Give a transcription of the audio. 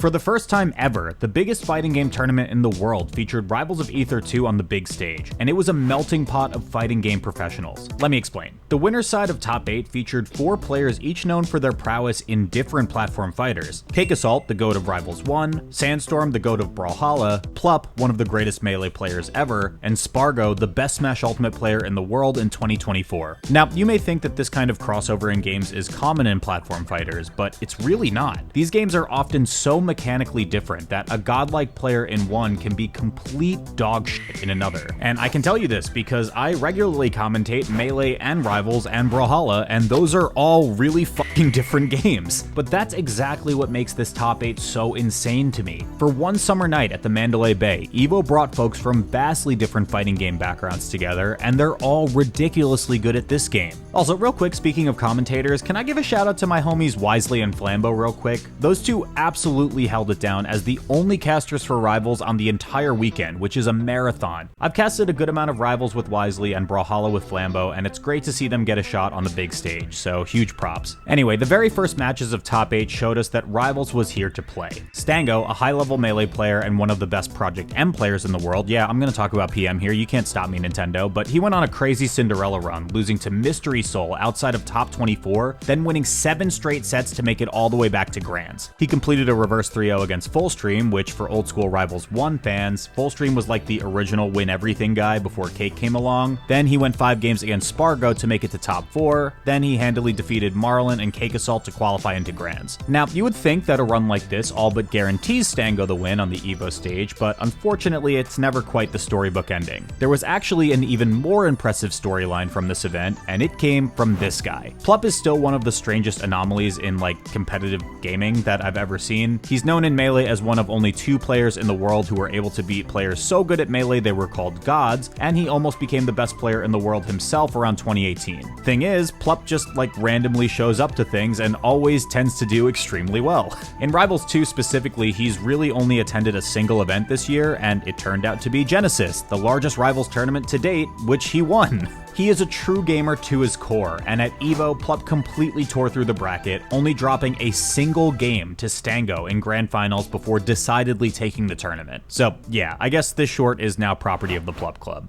For the first time ever, the biggest fighting game tournament in the world featured Rivals of Aether 2 on the big stage, and it was a melting pot of fighting game professionals. Let me explain. The winner's side of top 8 featured 4 players each known for their prowess in different platform fighters. Cake Assault, the GOAT of Rivals 1, Sandstorm, the GOAT of Brawlhalla, Plup, one of the greatest melee players ever, and Spargo, the best Smash Ultimate player in the world in 2024. Now, you may think that this kind of crossover in games is common in platform fighters, but it's really not. These games are often so mechanically different that a godlike player in one can be complete dog shit in another. And I can tell you this because I regularly commentate Melee and Rivals and Brawlhalla, and those are all really fucking different games. But that's exactly what makes this top 8 so insane to me. For one summer night at the Mandalay Bay, EVO brought folks from vastly different fighting game backgrounds together, and they're all ridiculously good at this game. Also, real quick, speaking of commentators, can I give a shout out to my homies Wisely and Flambeau real quick? Those two absolutely held it down as the only casters for Rivals on the entire weekend, which is a marathon. I've casted a good amount of Rivals with Wisely and Brawlhalla with Flambeau, and it's great to see them get a shot on the big stage, so huge props. Anyway, the very first matches of top 8 showed us that Rivals was here to play. Stango, a high-level melee player and one of the best Project M players in the world, yeah, I'm gonna talk about PM here, you can't stop me, Nintendo, but he went on a crazy Cinderella run, losing to Mystery Soul outside of top 24, then winning 7 straight sets to make it all the way back to Grands. He completed a reverse 3-0 against Fullstream, which for old school Rivals 1 fans, Fullstream was like the original win everything guy before Cake came along. Then he went 5 games against Spargo to make it to top 4, then he handily defeated Marlin and Cake Assault to qualify into Grands. Now, you would think that a run like this all but guarantees Stango the win on the EVO stage, but unfortunately it's never quite the storybook ending. There was actually an even more impressive storyline from this event, and it came from this guy. Plup is still one of the strangest anomalies in like competitive gaming that I've ever seen. He's known in Melee as one of only 2 players in the world who were able to beat players so good at Melee they were called gods, and he almost became the best player in the world himself around 2018. Thing is, Plup just like randomly shows up to things and always tends to do extremely well. In Rivals 2 specifically, he's really only attended a single event this year, and it turned out to be Genesis, the largest Rivals tournament to date, which he won. He is a true gamer to his core, and at EVO, Plup completely tore through the bracket, only dropping a single game to Stango in Grand Finals before decidedly taking the tournament. So yeah, I guess this short is now property of the Plup Club.